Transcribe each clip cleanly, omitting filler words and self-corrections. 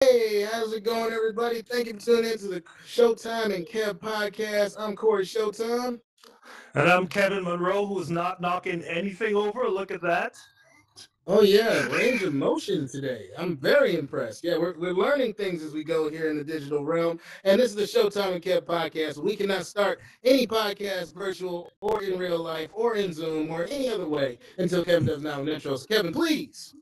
Hey, how's it going, everybody? Thank you for tuning in to the Showtime and Kev podcast. I'm Cory Showtime. And I'm Kevin Munroe, who's not knocking anything over. Look at that. Oh yeah, range of motion today. I'm very impressed. Yeah, we're learning things as we go here in the digital realm. And this is the Showtime and Kev podcast. We cannot start any podcast virtual or in real life or in Zoom or any other way until Kevin does now an intro. So Kevin, please.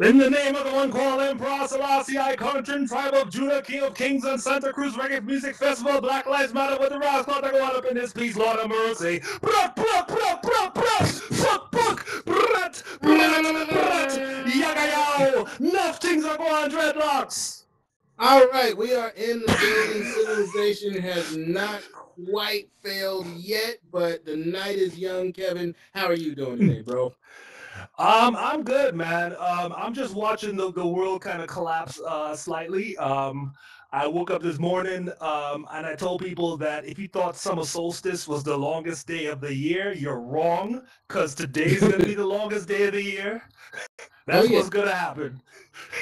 In the name of the one called Emperor Selassie, I conjure tribe of Judah, King of Kings, and Santa Cruz Reggae Music Festival, Black Lives Matter with the Ross, not to go on up in this piece, Lord of mercy. Brat, brat, brat, brat, brat, fuck, fuck, brat, brat, brat, yaga yow, enough things are going dreadlocks. All right, we are in the building. Civilization has not quite failed yet, but the night is young. Kevin, how are you doing today, bro? I'm good, man. I'm just watching the world kind of collapse slightly. I woke up this morning and I told people that if you thought summer solstice was the longest day of the year, you're wrong, because today's gonna be the longest day of the year. Oh That's yeah, what's gonna happen.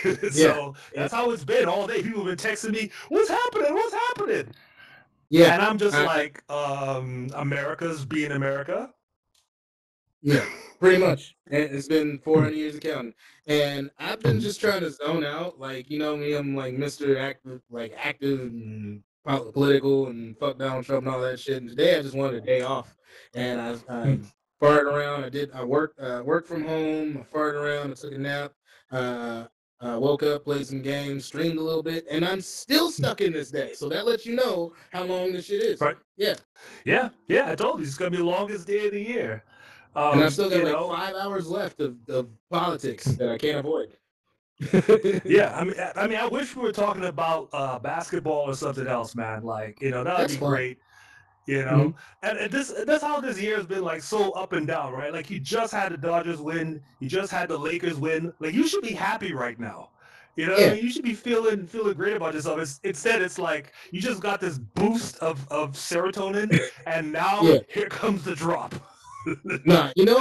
yeah, So yeah, that's how it's been all day. People have been texting me, "What's happening? What's happening?" yeah. And I'm just I, like, America's being America. Yeah, pretty much. And it's been 400 years of counting. And I've been just trying to zone out. Like, you know me, I'm like Mr. Active and political and fuck Donald Trump and all that shit. And today I just wanted a day off. And I farted around. I worked from home. I farted around. I took a nap. Uh, I woke up, played some games, streamed a little bit, and I'm still stuck in this day. So that lets you know how long this shit is. Right. Yeah. Yeah, I told you it's gonna be the longest day of the year. And I've still got You like know, 5 hours left of politics that I can't avoid. yeah. I mean, I wish we were talking about basketball or something else, man. Like, that would That's be fun. great. Mhm. And that's how this year has been, like, so up and down, right? Like, you just had the Dodgers win, you just had the Lakers win. Like, you should be happy right now. You know what I Yeah, mean? You should be feeling great about yourself. Instead, it's like you just got this boost of serotonin, and now yeah. here comes the drop. Nah, you know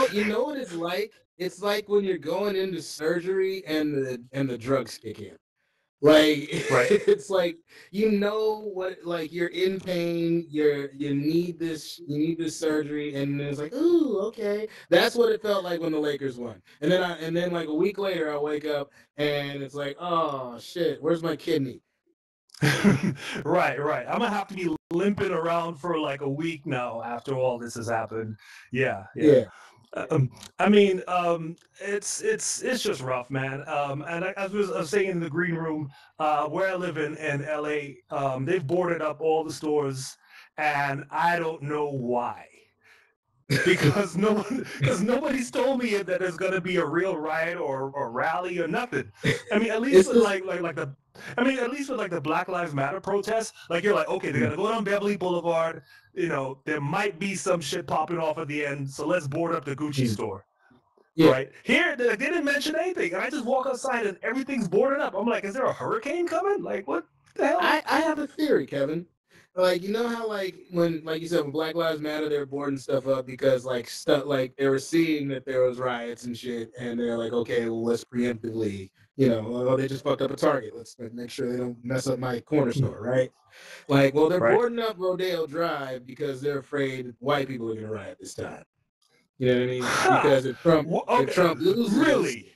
what it's like? It's like when you're going into surgery and the drugs kick in. Like Right. it's like what, like you're in pain, you need this surgery, and it's like, ooh, okay. That's what it felt like when the Lakers won. And then like a week later I wake up and it's like, oh shit, where's my kidney? Right. I'm gonna have to be limping around for like a week now after all this has happened. Yeah. Yeah. I mean, it's just rough, man. And I was saying in the green room, where I live in LA, they've boarded up all the stores, and I don't know why. Because nobody's told me that there's gonna be a real riot or rally or nothing. I mean, at least It's with this at least with like the Black Lives Matter protests, like you're like, okay, they're gonna go down Beverly Boulevard. There might be some shit popping off at the end, so let's board up the Gucci Mhm. store. Yeah. Right here, they didn't mention anything, and I just walk outside and everything's boarded up. I'm like, is there a hurricane coming? Like, what the hell? I have a theory, Kevin. Like, you know how, like, when, like you said, when Black Lives Matter, they're boarding stuff up because like stuff, like they were seeing that there was riots and shit, and they're like, okay, well, let's preemptively, oh, they just fucked up a Target. Let's make sure they don't mess up my corner store, right? Like, well, they're Right? boarding up Rodeo Drive because they're afraid white people are gonna riot this time. You know what I mean? Ha! Because if Okay, Trump loses, really?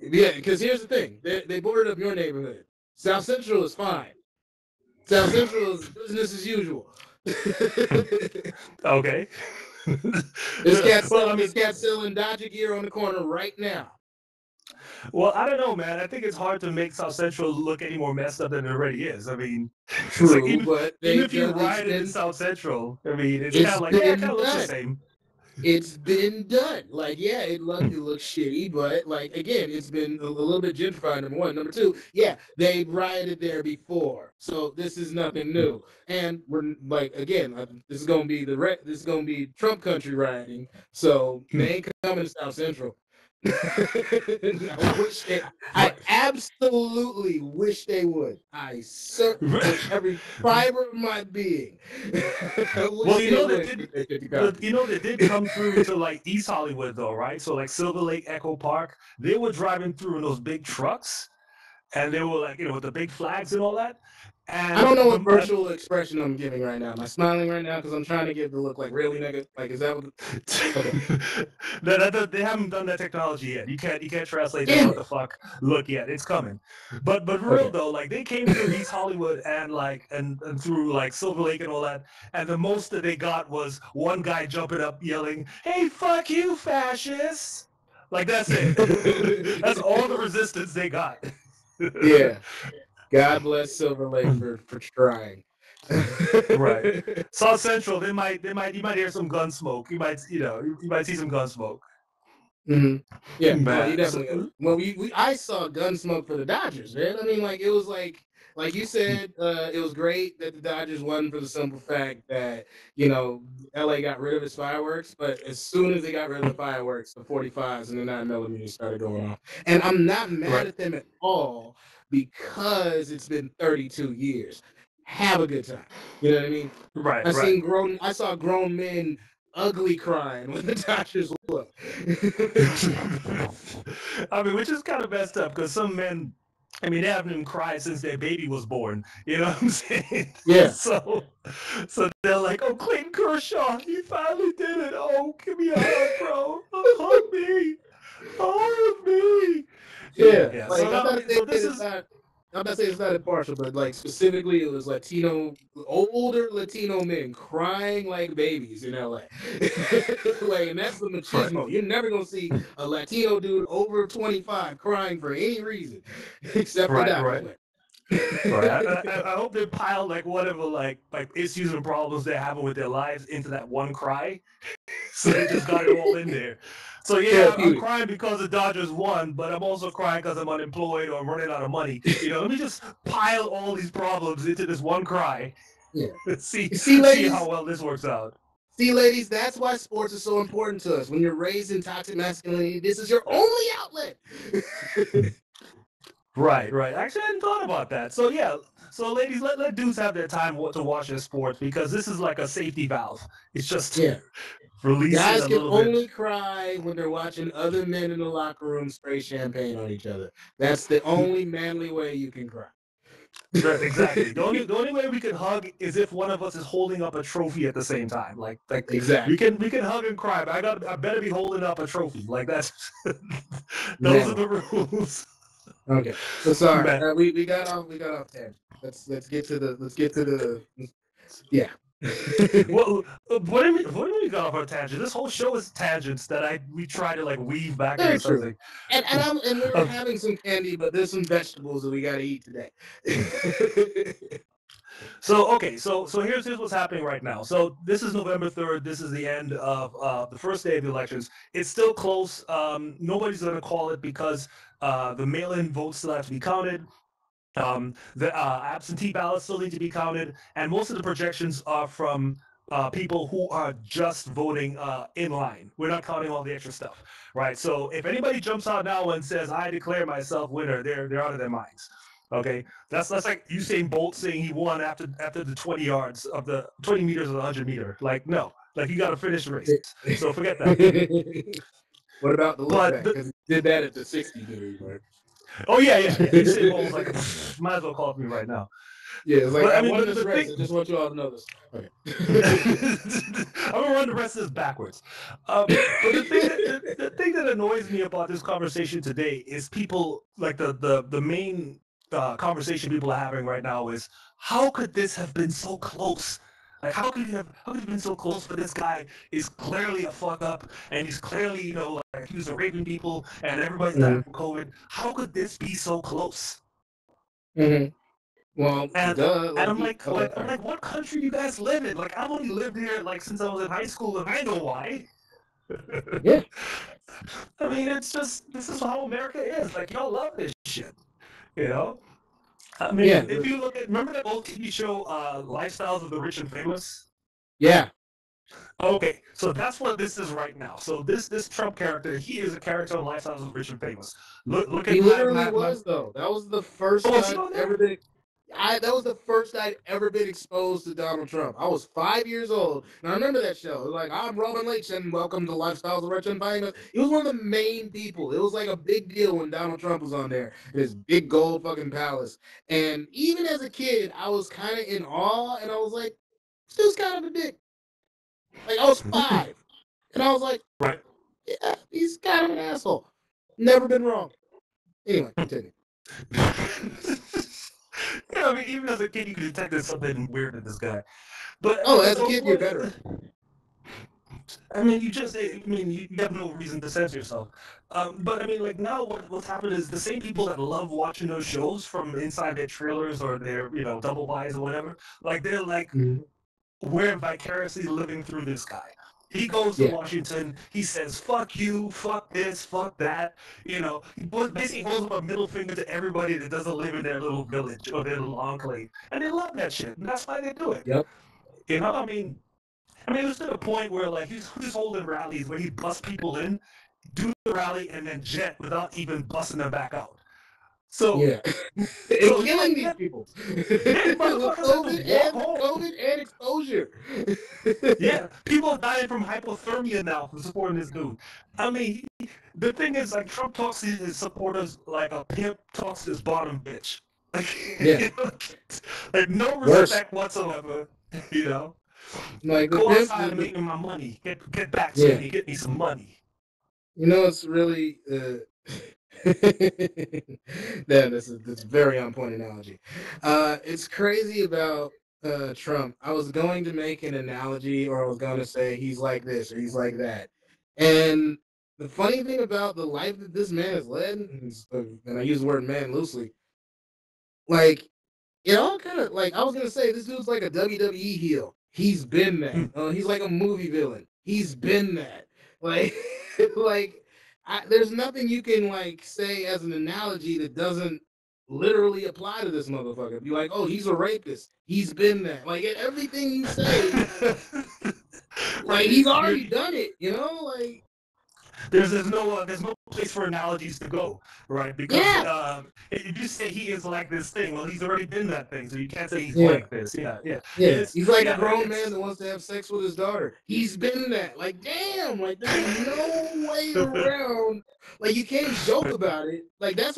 yeah. Because here's the thing: they boarded up your neighborhood. South Central is fine. South Central is business as usual. Okay. There's cats Well, I selling there's mean, cats selling Dodger gear on the corner right now. well, I don't know, man. I think it's hard to make South Central look any more messed up than it already is. I mean, it's like True, but even they've if you done rioted in South Central, I mean, it's kind it's of like, yeah, it been kind of looks the done. same. It's been done. Like, yeah, it looks shitty, but like again, it's been a little bit gentrified. Number one, number two, yeah, they rioted there before, so this is nothing new. And we're like, again, this is gonna be Trump country rioting, so they ain't coming to South Central. I wish they. I Right. absolutely wish they would. With every fiber of my being, I Well, wish they would keep that shit to but concrete. they did come through to like East Hollywood though, right? So like Silver Lake, Echo Park, they were driving through in those big trucks, and they were like, with the big flags and all that. I And don't know the what virtual expression I'm giving right now. Am I smiling right now because I'm trying to give the look like really nigga? Like, is that what? Okay. they haven't done that technology yet. You can't translate that Damn what the it. fuck look yet. It's coming. But for real Okay. though, like they came through East Hollywood and like and through like Silver Lake and all that, and the most that they got was one guy jumping up yelling, "Hey, fuck you, fascists!" Like that's it. That's all the resistance they got. Yeah. God bless Silver Lake for trying. Right. South Central, you might hear some gun smoke. You might see some gun smoke. hmm Yeah, no, you Man. definitely. Well, I saw Gunsmoke for the Dodgers, man. I mean, like it was like you said, it was great that the Dodgers won for the simple fact that LA got rid of its fireworks, but as soon as they got rid of the fireworks, the 45s and the 9 millimeters started going off, and I'm not mad Right. at them at all because it's been 32 years. Have a good time. You know what I mean? Right, right. I saw grown men ugly crying when the Dodgers won. I mean, which is kind of messed up because some men, I mean, they haven't even cried since their baby was born. You know what I'm saying? Yeah. So they're like, "Oh, Clayton Kershaw, he finally did it. Oh, give me a hug, bro. Hug me, hug me." Yeah, Yeah, yeah. like So I mean, so this is I'm not saying it's not impartial, but like specifically, it was older Latino men crying like babies in LA. Like, and that's the right, machismo. You're never gonna see a Latino dude over 25 crying for any reason except the right, Dodgers right. win. Right. I hope they pile like whatever like issues and problems they're having with their lives into that one cry. So they just got it all in there. So yeah, I'm Therapeutic. crying because the Dodgers won, but I'm also crying because I'm unemployed or I'm running out of money. Let me just pile all these problems into this one cry. Yeah. see You see, see how ladies, well this works out. that's why sports is so important to us. When you're raised in toxic masculinity, this is your only outlet. Right, right. Actually, I hadn't thought about that. So yeah, so ladies, let dudes have their time to watch their sports because this is like a safety valve. It's just Yeah. releasing Guys a can little bit. only cry when they're watching other men in the locker room spray champagne on each other. That's the only manly way you can cry. Right, exactly. The only way we can hug is if one of us is holding up a trophy at the same time. Like Exactly. we can hug and cry, but I better be holding up a trophy. Like that's those are Man. the rules. Okay. So sorry. Man. We got off tangent. Let's get to the yeah. Well, what do you mean we got off our tangent? This whole show is tangents that we try to like weave back into Very true. something. And we were Uh, having some candy, but there's some vegetables that we gotta eat today. So okay, so here's what's happening right now. So this is November 3rd. This is the end of the first day of the elections. It's still close. Nobody's going to call it because the mail-in votes still have to be counted. The absentee ballots still need to be counted, and most of the projections are from people who are just voting in line. We're not counting all the extra stuff, right? So if anybody jumps out now and says, "I declare myself winner," they're out of their minds. Okay, that's like Usain Bolt saying he won after the 20 yards of the 20 meters of the 100 meter. Like no, like you got to finish the race. So forget that. What about the look But back? Because he did that at the 60 meter mark. oh yeah, yeah, yeah. Usain Bolt was like, might as well call it me right now. Yeah, it's like But I I mean, won but this the race. thing, I just want you all to know this. Okay. I'm gonna run the rest of this backwards. But the thing that annoys me about this conversation today is people like the main conversation people are having right now is how could this have been so close? Like how could you have been so close? But this guy is clearly a fuck up, and he's clearly like he was raping people, and everybody's hmm dying from COVID. How could this be so close? hmm Well, And duh. and Like he. Okay. All I'm right. like, what country do you guys live in? Like I've only lived here like since I was in high school, and I know why. Yeah. I mean, it's just this is how America is. Like y'all love this shit, you know. I Yeah. mean, if you look at remember that old TV show, Lifestyles of the Rich and Famous? Yeah. Okay, so that's what this is right now. So this Trump character, he is a character on Lifestyles of Rich and Famous. Look at He my literally my. was though. That was the Oh, first was he I'd on there? ever been. That was the first I'd ever been exposed to Donald Trump. I was 5 years old, and I remember that show. It was like, I'm Robin Leach, and welcome to Lifestyles of Rich and Famous. He was one of the main people. It was like a big deal when Donald Trump was on there in his big gold fucking palace. And even as a kid, I was kind of in awe, and I was like, this dude's kind of a dick. Like I was 5, and I was like, Right. yeah, he's kind of an asshole. Never been wrong. Anyway, continue. Yeah, I mean, even as a kid, you could detect there's something weird in this guy. But Oh, as a so kid, you're better. I mean, I mean, you have no reason to censor yourself. But I mean, like now, what's happened is the same people that love watching those shows from inside their trailers or their, double buys or whatever, like they're like, Mhm. we're vicariously living through this guy. He goes to Yeah. Washington. He says, "Fuck you, fuck this, fuck that." He basically holds up a middle finger to everybody that doesn't live in their little village or their little enclave, and they love that shit. And that's why they do it. Yep. I mean, it was to the point where like he's holding rallies where he busts people in, do the rally, and then jet without even busting them back out. So, Yeah. And so killing like these yeah, people yeah, with motherfuckers have to walk home. COVID and exposure. Yeah, people are dying from hypothermia now for supporting this dude. I mean, the thing is, like, Trump talks to his supporters like a pimp talks to his bottom bitch. Yeah. Like no Worse. respect whatsoever. You know, Like the go pimp. outside and make me my money. Get back to Yeah. me. Get me some money. You know, it's really. Yeah, that's a very on point analogy. It's crazy about Trump. I was going to make an analogy, or I was going to say he's like this or he's like that, and the funny thing about the life that this man has led, and I use the word man loosely, like it all kind of like I was gonna say this dude's like a WWE heel. He's been that. He's like a movie villain. He's been that. Like, like there's nothing you can like say as an analogy that doesn't literally apply to this motherfucker. Be like, oh, he's a rapist. He's been that. Like everything you say, like Right. he's already done it. You know, like There's no place for analogies to go, right? Because yeah, if you say he is like this thing, well, he's already been that thing, so you can't say he's yeah. like this. Yeah, yeah, Yeah, it's he's like a yeah, grown man it's that wants to have sex with his daughter. He's been that. Like, damn, like there's no way around. Like you can't joke about it. Like that's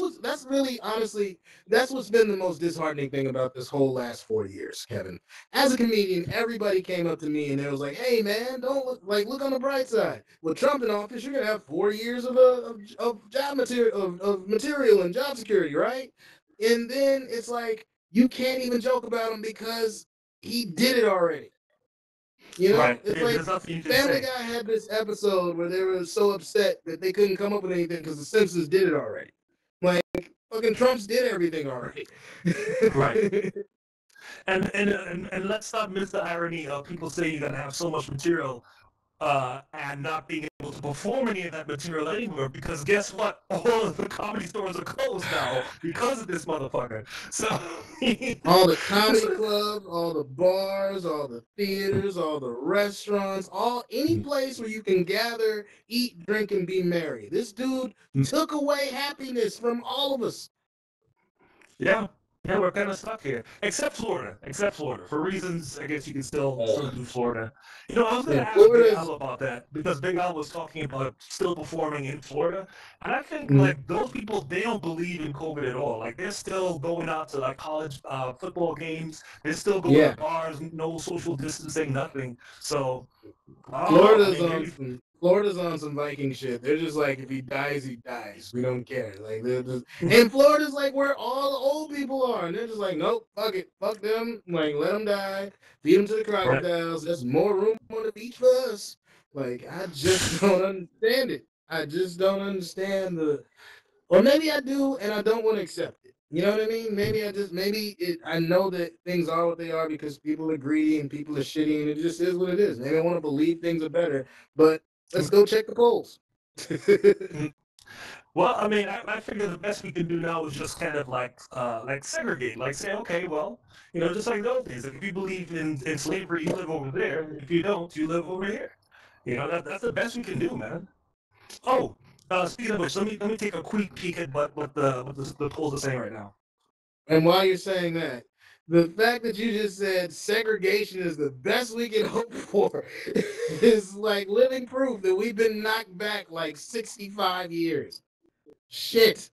really honestly, that's what's been the most disheartening thing about this whole last 4 years, Kevin. As a comedian, everybody came up to me and they was like, hey man, don't look on the bright side. With Trump in office, you're gonna have 4 years of job material of material and job security, right? And then it's like you can't even joke about him because he did it already. You know, right. it's There's like nothing you can Family say. Guy had this episode where they were so upset that they couldn't come up with anything because the Simpsons did it already. Like fucking Trump's did everything already. Right. And let's not miss the irony of people saying you're gonna have so much material and not being able to perform any of that material anymore because guess what? All of the comedy stores are closed now because of this motherfucker. So All the this comedy clubs, all the bars, all the theaters, all the restaurants, any place where you can gather, eat, drink, and be merry. This dude took away happiness from all of us. yeah. Yeah, we're kind of stuck here, except Florida. Except Florida, for reasons I guess you can still do Florida. I was gonna Yeah, ask Big Florida's Al about that because Big Al was talking about still performing in Florida, and I think mhm. like those people they don't believe in COVID at all. Like they're still going out to like college football games. They're still going to Yeah. bars, no social distancing, nothing. So I don't know. I Florida's mean, on maybe some Florida's on some Viking shit. They're just like, if he dies, he dies. We don't care. Like they're just, and Florida's like where all the old people are, and they're just like, nope, fuck it, fuck them. Like let them die, feed them to the right. crocodiles. There's more room on the beach for us. Like I just don't understand it. I just don't understand or maybe I do, and I don't want to accept it. You know what I mean? I know that things are what they are because people are greedy and people are shitty, and it just is what it is. Maybe I want to believe things are better, but let's go check the polls. Well, I mean, I figure the best we can do now is just kind of like segregate, like say, okay, well, just like those days. Like if you believe in slavery, you live over there. If you don't, you live over here. That's the best we can do, man. Oh, speaking of which, let me take a quick peek at what the polls are saying right now. And while you're saying that, the fact that you just said segregation is the best we can hope for is like living proof that we've been knocked back like 65 years. Shit.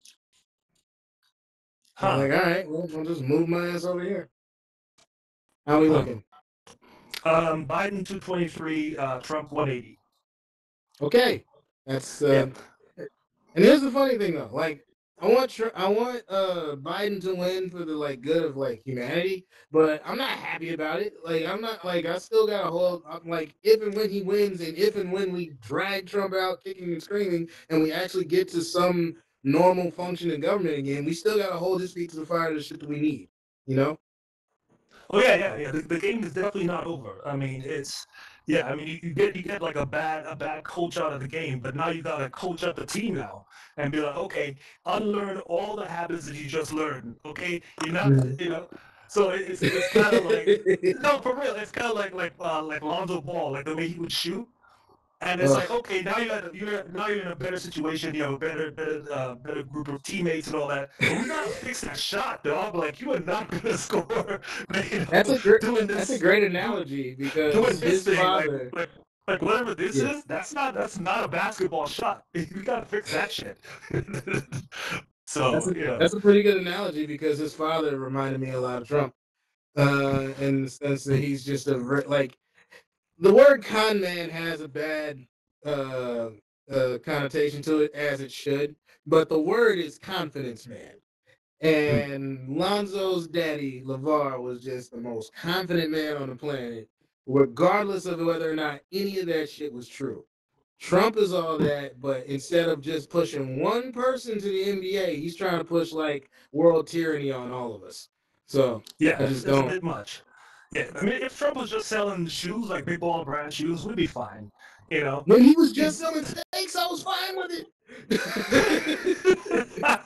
I was Huh? like, all right, well, I'll just move my ass over here. How we Huh? looking? Biden 223, Trump 180. Okay. That's Yep. and here's the funny thing though, like I want Biden to win for the like good of like humanity, but I'm not happy about it. Like I'm not like I still got a hold. I'm like if and when he wins, and if and when we drag Trump out kicking and screaming, and we actually get to some normal functioning government again, we still got to hold his feet to the fire of the shit that we need. You know? Oh yeah, yeah, yeah. The game is definitely not over. I mean, yeah. I mean, you get like a bad coach out of the game, but now you got to coach up the team now and be like, okay, unlearn all the habits that you just learned. Okay, you're not, Mhm. So it's kind of like no, for real. It's kind of like Lonzo Ball, like the way he would shoot. And it's like, Ugh, okay, now you're in a better situation. You have a better group of teammates and all that. But we gotta fix that shot, dog. Like you are not gonna score, that's a great doing that's a this, great do, analogy doing because this his thing, father. like whatever this Yeah. is. That's not a basketball shot. We gotta fix that shit. That's So a that's a pretty good analogy because his father reminded me a lot of Trump, in the sense that he's just like the word con man has a bad uh, connotation to it as it should, but the word is confidence man. And Lonzo's daddy, LeVar, was just the most confident man on the planet, regardless of whether or not any of that shit was true. Trump is all that, but instead of just pushing one person to the NBA, he's trying to push like world tyranny on all of us. So I yeah, it's, just it's a don't. bit much. Yeah, I mean, if Trump was just selling shoes like big ball brand shoes, we'd be fine. You know, When he was just he's selling steaks, I was fine with it.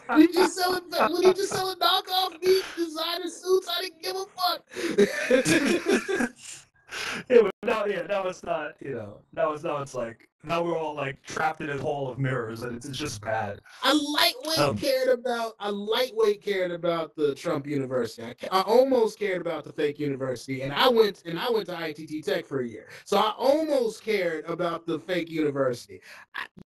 When he just selling knockoff meat, designer suits, I didn't give a fuck. Now it's not, now it's like, now we're all like trapped in a hall of mirrors and it's just bad. Um, I lightweight cared about the Trump University. I almost cared about the fake university, and I went to ITT Tech for a year, so I almost cared about the fake university.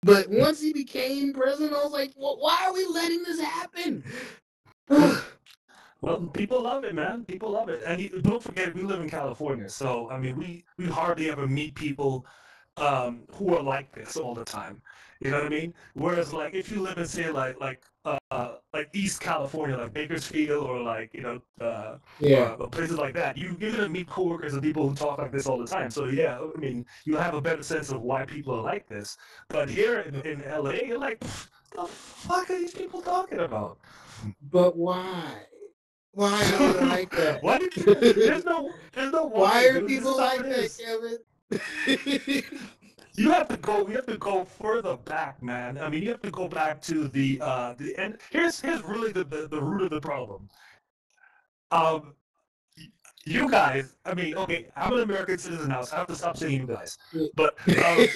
But once he became president, I was like, well, why are we letting this happen? well, people love it, man. People love it. And don't forget, we live in California. So, I mean, we hardly ever meet people who are like this all the time. You know what I mean? Whereas, like, if you live in, say, like East California, like Bakersfield, or like Yeah, places like that, you're gonna meet coworkers and people who talk like this all the time. So yeah, I mean, you have a better sense of why people are like this. But here in LA, you're like, the fuck are these people talking about? but why? Why are they like that? Why do people? There's no Why why, are dude. This is people how like it that, is. Kevin? You have to go further back, man. I mean, you have to go back to the and here's really the root of the problem. Um, you guys, I mean, okay, I'm an American citizen now, so I have to stop saying you guys. But I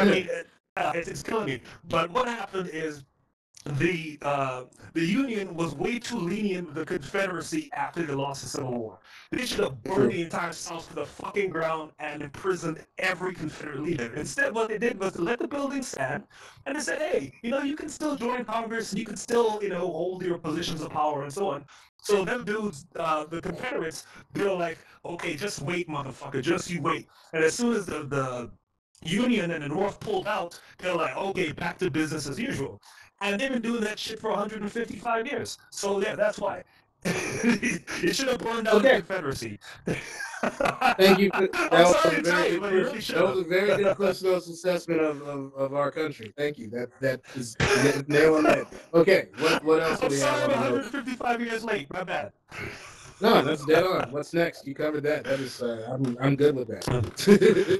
mean, it's killing me. But what happened is the uh, the Union was way too lenient with the Confederacy after they lost the Civil War. They should have burned True. the entire South to the fucking ground and imprisoned every Confederate leader. Instead, what they did was to let the building stand, and they said, "Hey, you can still join Congress, and you can still, hold your positions of power and so on." So them dudes, the Confederates, they're like, "Okay, just wait, motherfucker, just you wait." And as soon as the Union and the North pulled out, they're like, "Okay, back to business as usual." And they've been doing that shit for 155 years. So yeah, that's why. It should have burned down the Okay. Confederacy. Thank you. I'm That was sorry a to very tell you, good but you really should that was have. a very good Cliff Notes assessment of our country. Thank you. That is nail on the head. Okay, what else do I'm we have sorry I'm on the notes? 155 years late. My bad. No, that's dead on. What's next? You covered that. That is I'm good with that.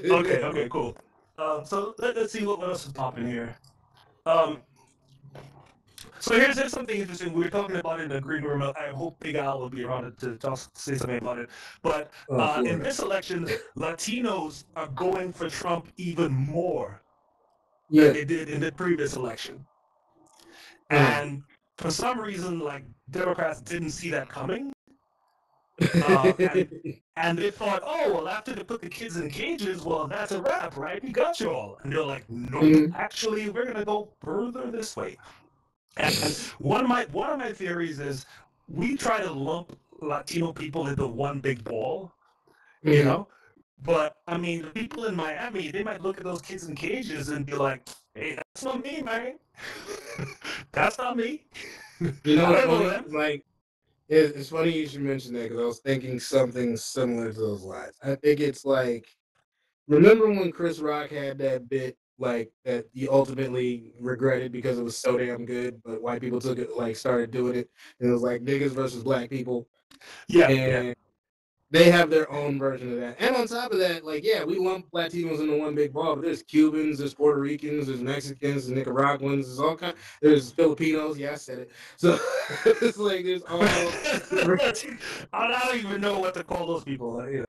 Okay, okay, cool. So let's see what else is popping here. Um, so here's something interesting. We were talking about it in the green room. I hope Big Al will be around to say something about it. But Oh, in Florida. this election, Latinos are going for Trump even more than Yeah. they did in the previous election. Uh. And for some reason, like Democrats didn't see that coming, uh, and and they thought, oh well, after they put the kids in cages, well, that's a wrap, right? We got you all. And they're like, nope. Mhm. Actually, we're gonna go further this way. And one of my theories is we try to lump Latino people into one big ball, you Mhm. know. But I mean, the people in Miami, they might look at those kids in cages and be like, "Hey, that's not me, man. That's not me. You know I what's don't know funny? them." Like, it's funny you should mention that because I was thinking something similar to those lines. I think it's like, remember when Chris Rock had that bit like that he ultimately regretted because it was so damn good, but white people took it like started doing it, and it was like niggas versus black people, Yeah, yeah, and they have their own version of that. And on top of that, like, yeah, we lump Latinos into one big ball, but there's Cubans, there's Puerto Ricans, there's Mexicans, there's Nicaraguans, there's all kind. There's Filipinos. Yeah, I said it. So it's like there's all different. I don't even know what to call those people. They Are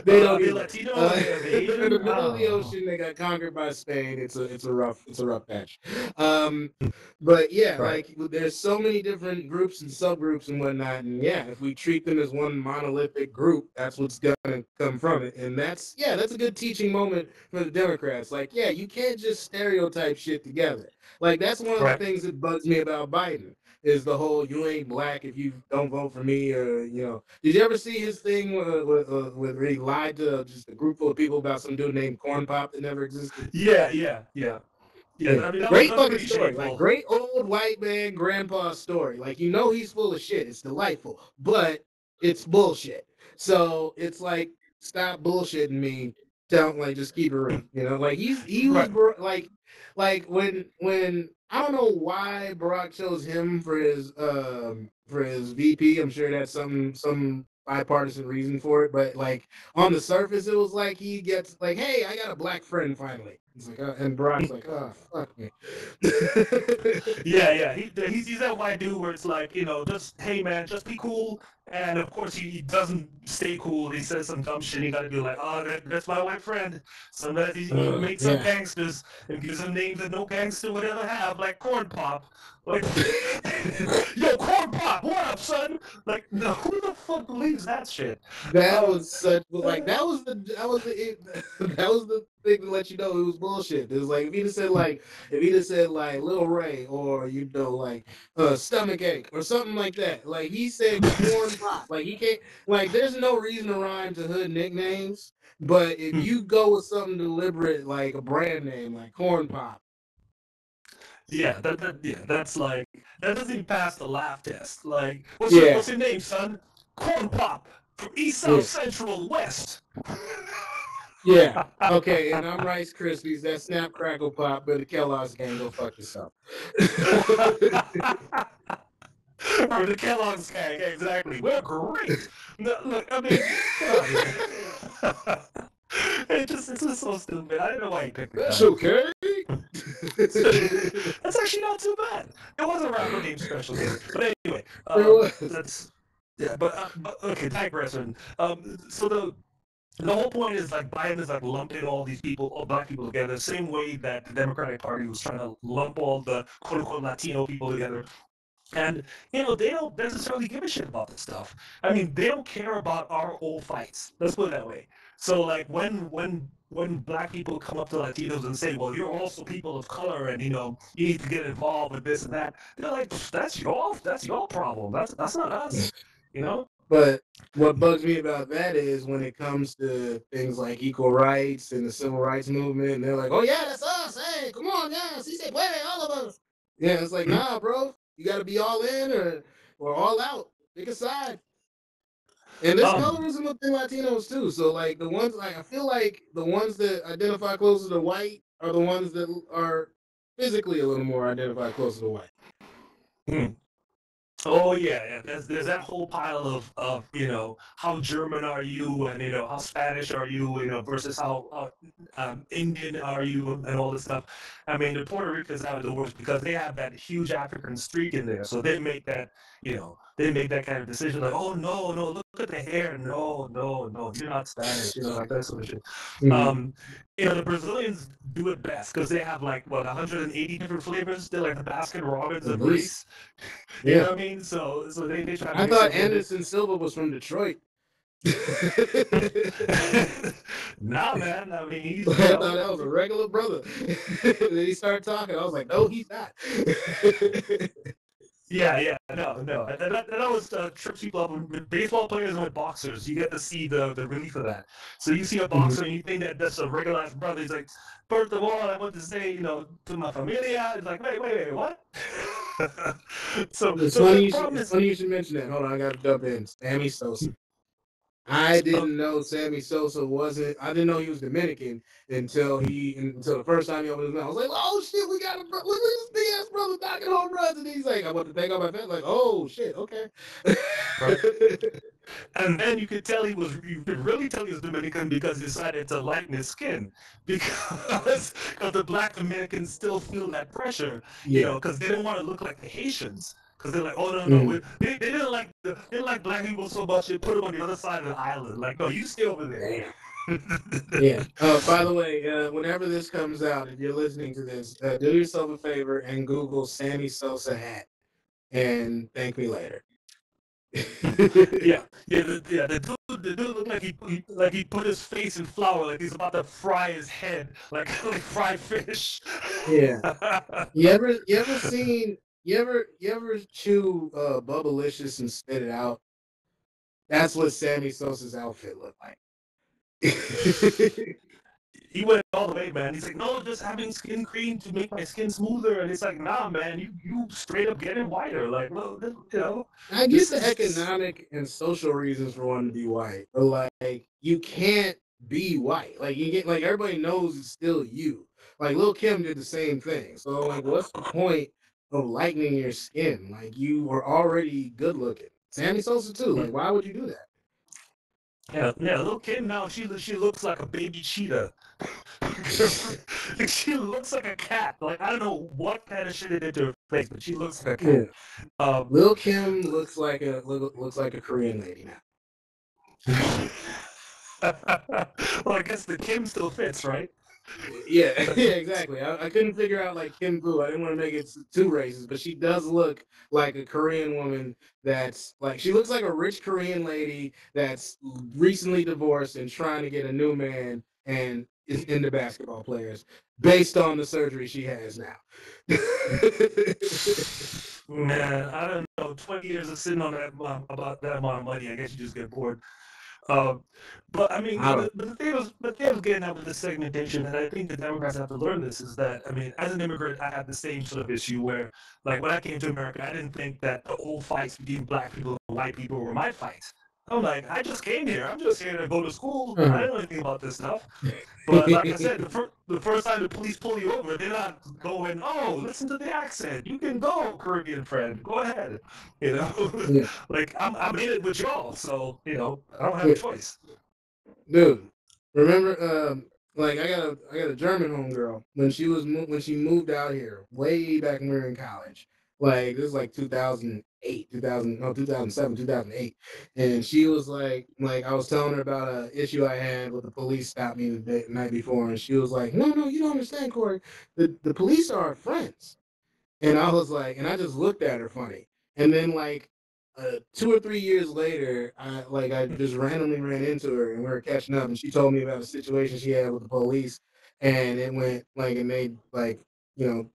don't they either. Latino? Are they In the Asian? I middle of don't the know. ocean, they got conquered by Spain. It's a rough patch. Um, but yeah, Right. like there's so many different groups and subgroups and whatnot, and yeah, if we treat them as one monolithic group, that's what's gonna come from it, and that's a good teaching moment for the Democrats. Like, yeah, you can't just stereotype shit together. Like that's one of the Right. things that bugs me about Biden is the whole "you ain't black if you don't vote for me," or Did you ever see his thing with where he lied to just a group full of people about some dude named Corn Pop that never existed? Yeah, yeah, yeah, yeah. Yeah. I mean, that was Great that's fucking pretty story. Like shameful. great old white man grandpa story. Like he's full of shit. It's delightful, but it's bullshit. So it's like stop bullshitting me. Don't like just keep it real. Like he was Right. like when I don't know why Barack chose him for his VP. I'm sure that's some bipartisan reason for it, but like on the surface, it was like he gets like, "Hey, I got a black friend finally." It's like, and Barack's like, "Oh, fuck me." Yeah, yeah. He's that white dude where it's like, just hey man, just be cool. And of course he doesn't stay cool. He says some dumb shit. You got to be like, oh, that's my white friend. Sometimes he makes up Yeah. gangsters and gives them names that no gangster would ever have, like Corn Pop. Like, yo, Corn Pop, what up, son? Like, no, who the fuck believes that shit? That Um, was such like that was the thing to let you know it was bullshit. It was like if he'd have said like Lil Ray or like stomach ache or something like that. Like he said corn pop. Like he can't like there's no reason to rhyme to hood nicknames. But if you go with something deliberate like a brand name like corn pop, Yeah, yeah, that's like that doesn't even pass the laugh test. Like, yeah, what's your name, son? Corn Pop from East South yeah, Central West. yeah. Okay, and I'm Rice Krispies. That snap crackle pop, but the Kellogg's gang go fuck yourself. Or the Kellogg's gang, exactly. We're great. No, look, I mean, get out of here. It's just so stupid. I don't know why he picked the That's guy. okay. That's actually not too bad. There was a rapper named Special K. But anyway, There was. that's yeah. But okay, digression. So the whole point is like Biden is like lumping all these people, all black people together, the same way that the Democratic Party was trying to lump all the quote unquote Latino people together. And they don't necessarily give a shit about this stuff. I mean, they don't care about our old fights. Let's put it that way. So like when black people come up to Latinos and say, "Well, you're also people of color, and you need to get involved with this and that," they're like, "That's your problem. That's not us." You know? But what bugs me about that is when it comes to things like equal rights and the civil rights movement, and they're like, "Oh yeah, that's us. Hey, come on, yeah, si se puede, all of us." Yeah, it's like, Mhm. nah, bro, you got to be all in or all out. Pick a side. And there's Um, colorism within Latinos too. So like the ones like I feel like the ones that identify closer to white are the ones that are physically a little more identified closer to white. hmm. Oh yeah, yeah. There's that whole pile of how German are you, and how Spanish are you, versus how Indian are you, and all this stuff. I mean, the Puerto Ricans have it the worst because they have that huge African streak in there, so they make that kind of decision like, oh no, no, look at the hair, no, no, no, you're not Spanish, like that sort of shit. Mhm. Um, the Brazilians do it best because they have like what 180 different flavors. They're like the Baskin Robbins At of least, race. You know yeah. what I mean? So they try to I make thought something that Anderson Silva was from Detroit. nah, man. I mean, he's I thought that was a regular brother. Then he started talking. I was like, no, he's not. yeah, yeah, no, no. That always trips people up with baseball players and with boxers. You get to see the relief of that. So you see a Mhm. boxer and you think that that's a regular ass brother. He's like, first of all, I want to say, to my familia. It's like, wait, what? It's So funny the you should. problem It's is, funny you should mention that. Hold on, I got to jump in. Sammy Sosa. I uh, didn't know Sammy Sosa wasn't. I didn't know he was Dominican until the first time he opened his mouth. I was like, oh shit, we got a look at this big ass brother knocking home runs, and he's like, I want to take off my face. Like, oh shit, okay. right. And then you could really tell he was Dominican because he decided to lighten his skin because the black Americans still feel that pressure, Yeah. because they don't want to look like the Haitians. Because they're like, oh no, no, Mm. they didn't like black people so much they put them on the other side of the island. Like, no, you stay over there. Damn. Yeah. By the way, whenever this comes out, if you're listening to this, do yourself a favor and Google Sammy Sosa hat and thank me later. Yeah, yeah, the dude looked like he put his face in flour, like he's about to fry his head, like like fried fish. Yeah. You ever chew Bubblicious and spit it out? That's what Sammy Sosa's outfit looked like. He went all the way, man. He's like, no, just having skin cream to make my skin smoother, and it's like, nah, man, you straight up getting whiter. Like, well, I get this the is economic and social reasons for wanting to be white, but like you can't be white. Like you get like everybody knows it's still you. Like Lil Kim did the same thing. So like what's the point of lightening your skin? Like you were already good looking. Sammy Sosa too. Like why would you do that? yeah, yeah. Little kid now, she looks like a baby cheetah. Like, she looks like a cat. Like I don't know what kind of shit it did to her face, but she looks like a cat. Yeah. Um, Lil Kim looks like a Korean lady now. well, I guess the Kim still fits, right? Yeah, yeah, exactly. I couldn't figure out like Kim Boo. I didn't want to make it too racist, but she does look like a Korean woman that's like she looks like a rich Korean lady that's recently divorced and trying to get a new man and is into basketball players based on the surgery she has now. Man, I don't know. 20 years of sitting on that about that amount of money, I guess you just get bored. Um, but I mean, I don't. the thing I was getting at with the segmentation, and I think the Democrats have to learn this, is that I mean, as an immigrant, I had the same sort of issue where, like, when I came to America, I didn't think that the old fights between black people and white people were my fights. I'm like, I just came here. I'm just here to go to school. I Uh-huh. don't know anything about this stuff. But like I said, the first time the police pull you over, they're not going, "Oh, listen to the accent. You can go, Caribbean friend. Go ahead." You know, Yeah. like I'm in it with y'all, so I don't have a Yeah. choice. Dude, remember, like I got a German homegirl when she moved out here way back when we were in college. Like this is like 2008, 2000 no 2007, 2008, and she was like I was telling her about a issue I had with the police stopped me the night before, and she was like, no, no, you don't understand, Corey. The police are our friends. And I was like, and I just looked at her funny. And then like 2 or 3 years later, I just randomly ran into her and we were catching up and she told me about a situation she had with the police and it went like and they like, you know,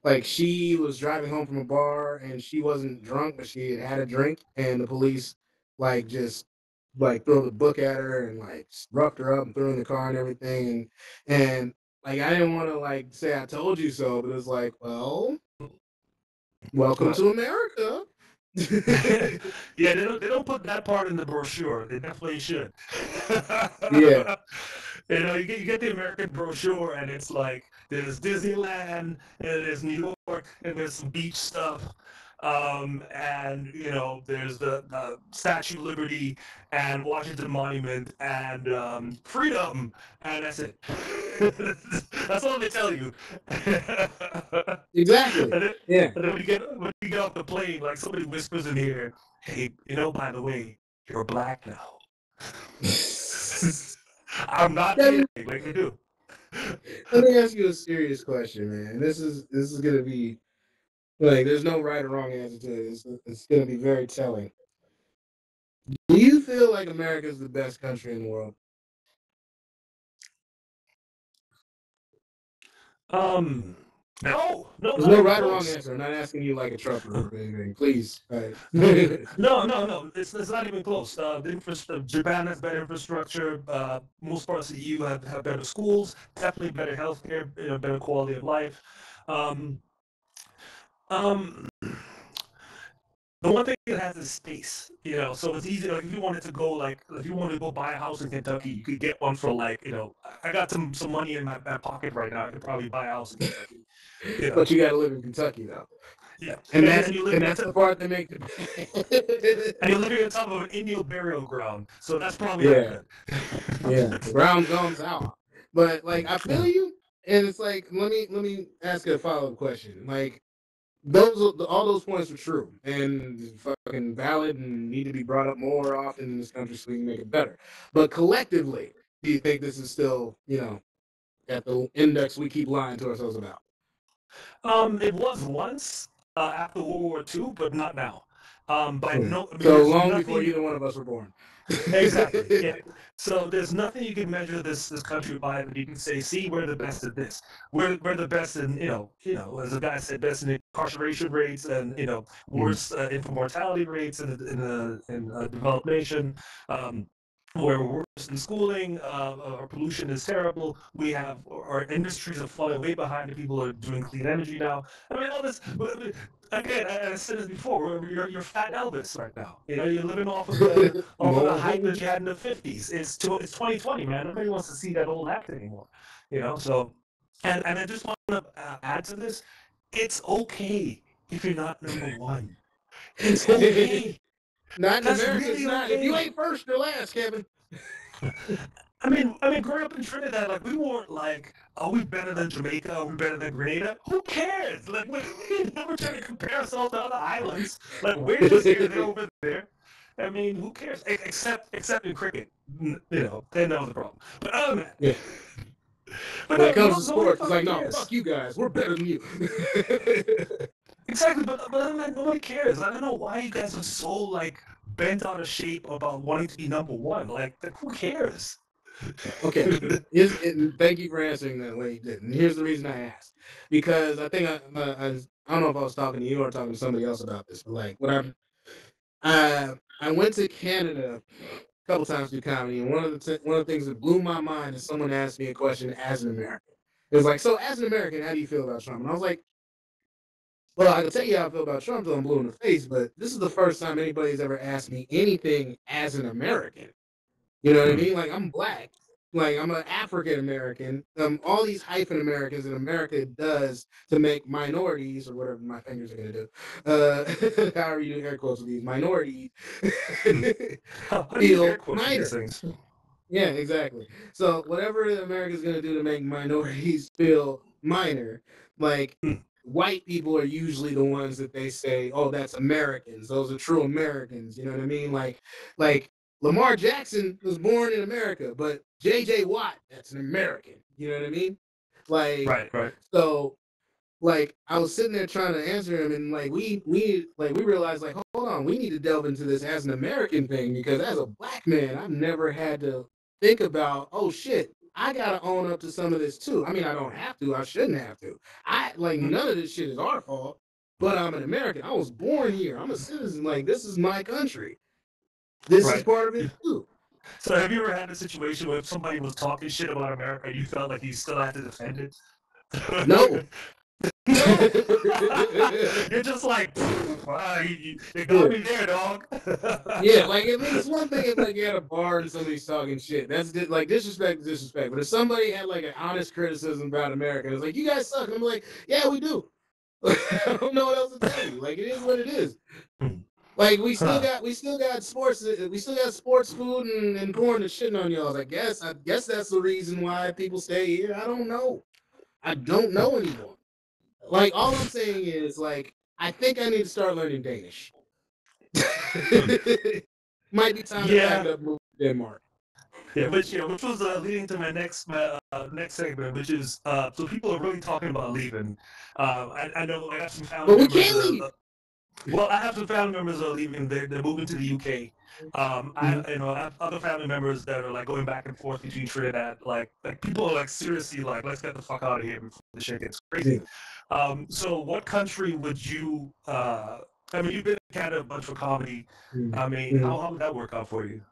like she was driving home from a bar and she wasn't drunk, but she had a drink and the police like just like throw the book at her and like roughed her up and threw her in the car and everything and like I didn't want to like say I told you so, but it's like, well, welcome But to America. yeah, they don't put that part in the brochure. They definitely should. Yeah. You get the American brochure, and it's like there's Disneyland, and there's New York, and there's some beach stuff. And there's the Statue of Liberty and Washington Monument and freedom, and that's it. That's all they tell you. and, Exactly. then, Yeah. and then when you get off the plane, like somebody whispers in the ear, "Hey, by the way, you're black now." I'm not Kevin, kidding. Like they do. let me ask you a serious question, man. This is gonna be like there's no right or wrong answer to it. It's gonna be very telling. Do you feel like America is the best country in the world? Um, no, no, There's not no even right or wrong close. answer. I'm not asking you like a Trumper or anything. Please. Right. No, no, no. It's not even close. Japan has better infrastructure. Most parts of the EU have better schools. Definitely better healthcare. Better quality of life. Um, um, the one thing it has is space. So it's easy. Like if you wanted to go, like if you wanted to go buy a house in Kentucky, you could get one for like I got some money in my pocket right now. I could probably buy a house in Kentucky. You know, But you got to live in Kentucky though, yeah, and and that's and you live and near that's the part that makes and it. you're living on top of an Indian burial ground, so that's probably not Yeah, good. yeah. The ground's gone sour. But like I feel Yeah. you, and it's like let me ask you a follow up question. Like all those points are true and fucking valid and need to be brought up more often in this country so we can make it better. But collectively, do you think this is still at the index we keep lying to ourselves about? It was once after World War II, but not now. But Hmm. no, I mean, So there's long before nothing either one of us were born. exactly. Yeah. So there's nothing you can measure this country by that you can say, see, we're the best at this. We're the best in as the guy said, best in incarceration rates and Mhm. worst infant mortality rates in a developed nation. Um, we're worse in schooling. Our pollution is terrible. We have our industries are falling way behind. The people are doing clean energy now. I mean, all this. Again, I said this before. You're fat Elvis right now. You're living off of the hype No. that you had in the 50s. It's 2020, man. Nobody wants to see that old act anymore. So and I just want to add to this. It's okay if you're not number one. It's okay. Not in That's America, it's really not. If you okay. ain't first, you're last, Kevin. I mean, growing up in Trinidad, like we weren't like, are we better than Jamaica? Are we better than Grenada? Who cares? Like we never trying to compare ourselves to other islands. Like we're just here, they're over there. I mean, who cares? Except in cricket, then that was the problem. But Yeah. but When it no, comes to nobody sports, it's fucking like, no, fuck cares. you guys. We're better than you. Exactly, but other than that, nobody cares. I don't know why you guys are so like bent out of shape about wanting to be number one. Like who cares? Okay. Thank you for answering that way you did. And here's the reason I asked. Because I think I don't know if I was talking to you or talking to somebody else about this, but like I went to Canada a couple times through comedy, and one of the things that blew my mind is someone asked me a question as an American. It was like, so as an American, how do you feel about Trump? And I was like, well, I can tell you how I feel about Trump till I'm blue in the face, but this is the first time anybody's ever asked me anything as an American. You know what I Hmm. mean? Like I'm black. Like I'm an African American. All these hyphen Americans that America does to make minorities or whatever my fingers are gonna do. However you do air quotes with these minorities Hmm. How do you use air feel quotes with these minor. things? Yeah, exactly. So whatever America's gonna do to make minorities feel minor, like Hmm. white people are usually the ones that they say, "Oh, that's Americans. Those are true Americans." You know what I mean? Like Lamar Jackson was born in America, but J.J. Watt, that's an American. You know what I mean? Like Right, right. so like I was sitting there trying to answer him, and like we realized like hold on, we need to delve into this as an American thing because as a black man, I've never had to think about oh shit, I gotta own up to some of this too. I mean, I don't have to, I shouldn't have to. I like Hmm. none of this shit is our fault, but I'm an American. I was born here. I'm a citizen. Like this is my country. This is Right. part of it too. So have you ever had a situation where if somebody was talking shit about America, you felt like you still had to defend No. it? No. You're just like, you got Yeah. me there, dog. Yeah, like I mean, it's one thing if like you're at a bar and somebody's talking shit. Like disrespect is disrespect. But if somebody had like an honest criticism about America, it's like you guys suck. And I'm like, yeah, we do. I don't know what else to tell you. Like it is what it is. Hmm. Like Huh. we still got sports we still got sports food and porn and shitting on y'all. I guess that's the reason why people stay here. I don't know. I don't know anymore. Like all I'm saying is like I think I need to start learning Danish. Hmm. Might be time to pack Yeah. it up and move to Denmark. Which was leading to my next segment, which is so people are really talking about leaving. I know I have some family But we members can't that leave. are well, I have some family members that are leaving. They're moving to the UK. Mhm. I have other family members that are like going back and forth between Trinidad. Like people are like seriously like, let's get the fuck out of here before the shit gets crazy. Yeah. So what country would you? I mean, you've been in Canada a bunch for comedy. Mhm. I mean, Mhm. how would that work out for you?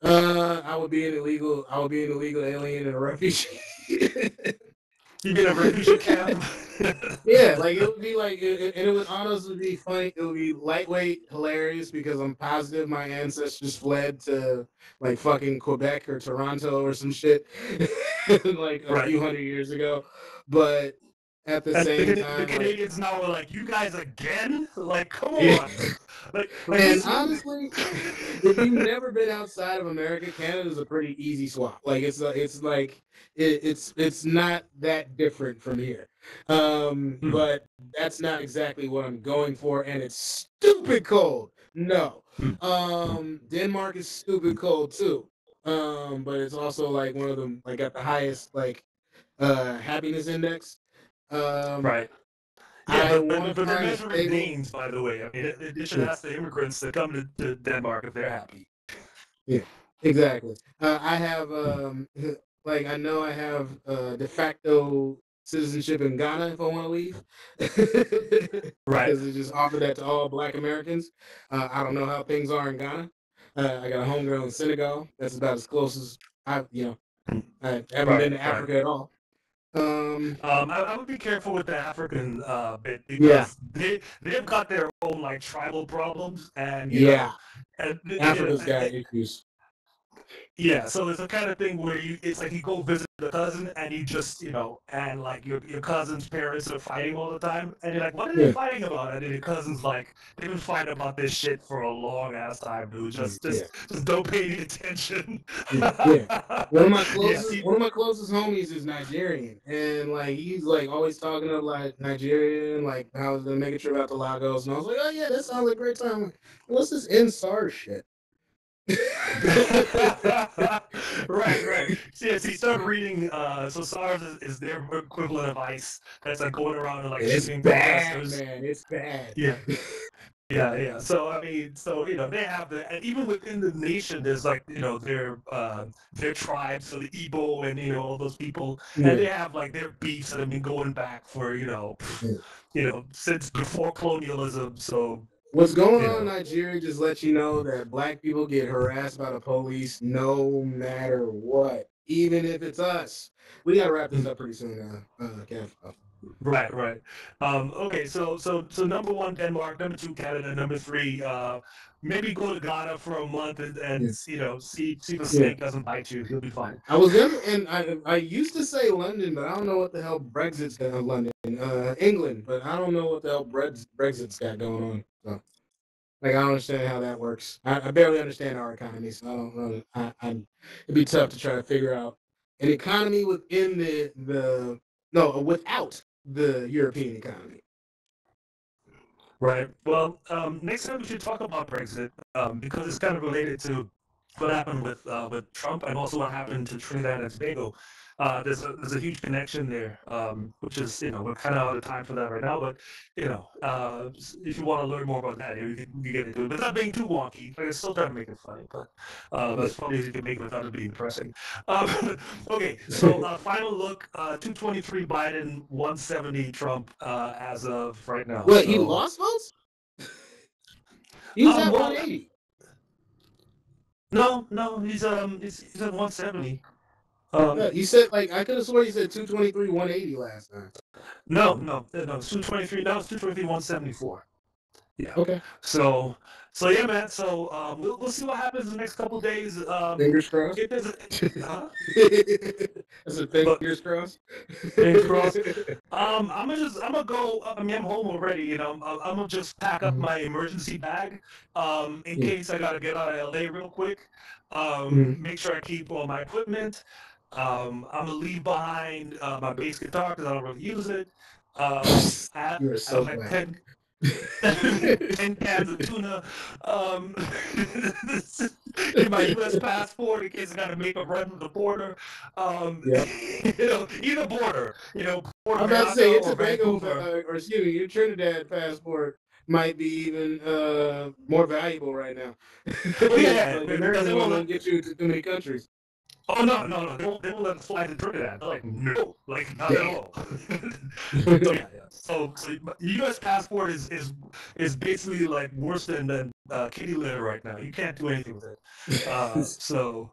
I would be an illegal alien and a refugee. You get a refugee camp. Yeah, like it would be like, and it would honestly be funny. It would be lightweight, hilarious because I'm positive my ancestors fled to like fucking Quebec or Toronto or some shit, like a Right. few hundred years ago. But at the And same The time, like, Canadians now are like, you guys again? Like, come yeah. on. Like we. And honestly, if you've never been outside of America, Canada's a pretty easy swap. Like it's like it's not that different from here. Hmm, But that's not exactly what I'm going for, and it's stupid cold. No. hmm, hmm. Denmark is stupid cold too. But it's also like one of them like got the highest like happiness index. Um, Right. Yeah, I want to they're find a measuring stable. Danes, by the way. I mean, it should Yeah. ask the immigrants to come to Denmark if they're happy. Yeah, exactly. I have Hmm. like I know I have de facto citizenship in Ghana if I want to leave Right. because they just offered that to all Black Americans. I don't know how things are in Ghana. I got a homegirl in Senegal. That's about as close as Hmm. I haven't been Right. to Right. Africa at all. Um, I would be careful with the African bit yeah, because they've got their own like tribal problems, and yeah. and Africa's got issues. yeah, so it's the kind of thing where it's like you go visit a cousin and you just, and like your cousin's parents are fighting all the time, and you're like, what are they Yeah, fighting about? And then your cousin's like, they've been fighting about this shit for a long ass time, dude. yeah, Just, yeah. just, just don't pay any attention. Yeah. Yeah, see, One of my closest homies is Nigerian, and like he's like always talking about like Nigeria and like how he's gonna make a trip out to Lagos, and I was like, oh yeah, that sounds like a great time. I'm like, what's this NSAR shit? right. Yeah, so you start reading. So SARS is their equivalent of ICE. That's like going around and like It's shooting bad, protesters. man. It's bad. Yeah, yeah. So I mean, so they have the, and even within the nation, there's like their tribes, so the Igbo and all those people, and Yeah, they have like their beefs that have been going back for yeah. since before colonialism. So What's going you on in know, Nigeria just let you know that black people get harassed by the police no matter what, even if it's us. We gotta wrap this up pretty soon, Kev. right. Okay, so number one Denmark, number two Canada, number three maybe go to Ghana for a month and Yeah, see if a yeah. snake doesn't bite you. You'll be fine. I was gonna, and I used to say London, but I don't know what the hell Brexit's got London, England, but I don't know what the hell Brexit's got going on. So, like, I don't understand how that works. I barely understand our economy, so I don't know. It'd be tough to try to figure out an economy within the no without the European economy. Right. Well, next time we should talk about Brexit because it's kind of related to what happened with Trump and also what happened to Trinidad and Tobago. There's a huge connection there, which is we're kind of out of time for that right now. But if you want to learn more about that, we can get into it. But not being too wonky. Like I still try to make it funny, but Yeah. as funny as you can make it without it being depressing. Okay, so final look: 223 Biden, 170 Trump as of right now. What he So lost votes? He was at well, 180. no, he's at 170. Um, You said like I could have sworn you said 223, 180 last time. no, it's 223. Now it's 223, 174. Yeah. Okay. So so yeah, man. So we'll see what happens in the next couple of days. Fingers crossed. If there's uh, I said but fingers crossed. fingers crossed. I'm gonna go. I mean, I'm home already. I'm gonna just pack up Mhm. my emergency bag, in Yeah. case I gotta get out of LA real quick. Mhm. Make sure I keep all my equipment. I'm gonna leave behind my bass guitar because I don't really use it. You are I have so like black. 10 cans of tuna, um, in my U.S. passport in case I got to make a run to the border. Yep. Either border, Port I'm about to say Vallarta your or Tobago, Vancouver. or excuse me, your Trinidad passport might be even more valuable right now. Oh yeah, Like the yeah, because they American won't one let. won't get you to too many countries. Oh no, they won't let us fly to Trinidad. They're like, no, like not at Damn. all. So yeah, yeah. So U.S. passport is basically like worse than kitty litter right now. You can't do anything with it. So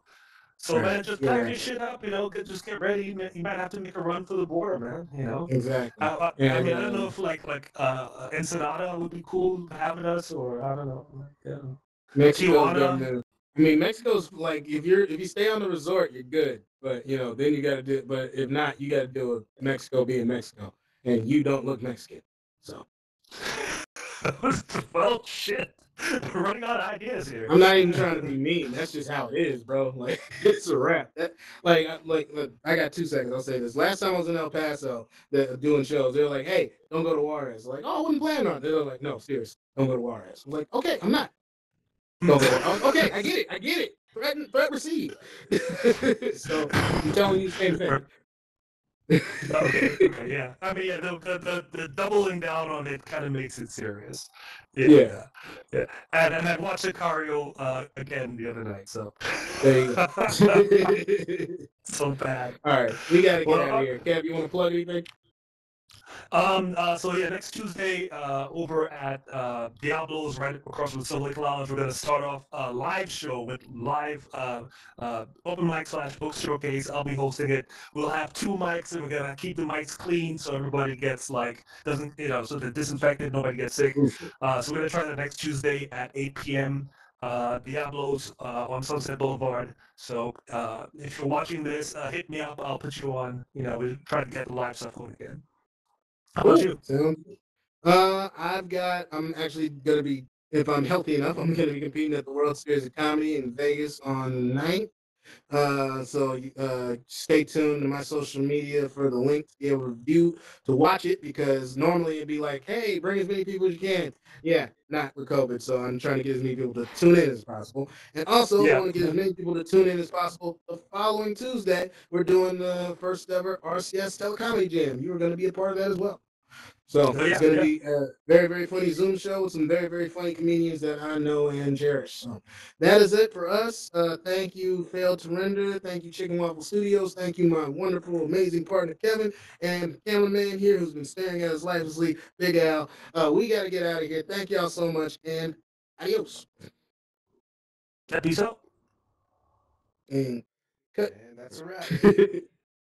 Right. man, just Get pack your after it. shit up. Just get ready. You might have to make a run for the border, man. Exactly. I And mean, I don't know if Ensenada would be cool having us, or I don't know, Mexico's Tijuana. government. I mean, Mexico's like if you stay on the resort, you're good. But then you got to do. But if not, you got to deal with Mexico being Mexico, and you don't look Mexican. So Well, shit. We're running out of ideas here. I'm not even trying to be mean. That's just how it is, bro. Like it's a wrap. Look, I got 2 seconds. I'll say this. Last time I was in El Paso, doing shows, they were like, "Hey, don't go to Juarez." Like, "Oh, I wasn't planning on it." They're like, "No, seriously, don't go to Juarez." I'm like, "Okay, I'm not. Don't go to Juarez." Okay, I get it. I get it. Threat received. So I'm telling you the same thing. Okay, okay, yeah. I mean, yeah, the doubling down on it kind of makes it serious. Yeah, Yeah, yeah, yeah. And I watched Sicario again the other night, so there you go. so bad. All right, we got to get Well, out of here. Kev, you want to plug anything? so yeah, next Tuesday, over at Diablo's right across from Silver Lake Lounge, we're gonna start off a live show with live open mic slash book showcase. I'll be hosting it. We'll have 2 mics, and we're gonna keep the mics clean so everybody gets doesn't so they're disinfected, nobody gets sick. Crucial. So we're gonna try that next Tuesday at 8 p.m. Diablo's on Sunset Boulevard. So if you're watching this, hit me up. I'll put you on. We try to get the live stuff going again. How about Cool. you? Sounds good. I'm actually gonna be, if I'm healthy enough, I'm gonna be competing at the World Series of Comedy in Vegas on the 9th. So stay tuned to my social media for the link to be able to watch it, because normally it'd be like, hey, bring as many people as you can. Yeah, not with COVID. So I'm trying to get as many people to tune in as possible. And also, I Yeah. want to get as many people to tune in as possible. The following Tuesday, we're doing the first ever RCS Telecomedy Jam. You are going to be a part of that as well. So Oh it's yeah, going to yeah. be a very, very funny Zoom show with some very, very funny comedians that I know and cherish. So that is it for us. Thank you, Fail to Render. Thank you, Chicken Waffle Studios. Thank you, my wonderful, amazing partner, Kevin, and the cameraman here who's been staring at us lifelessly, Big Al. We got to get out of here. Thank y'all so much, and adios. Peace out. And cut. And that's a wrap.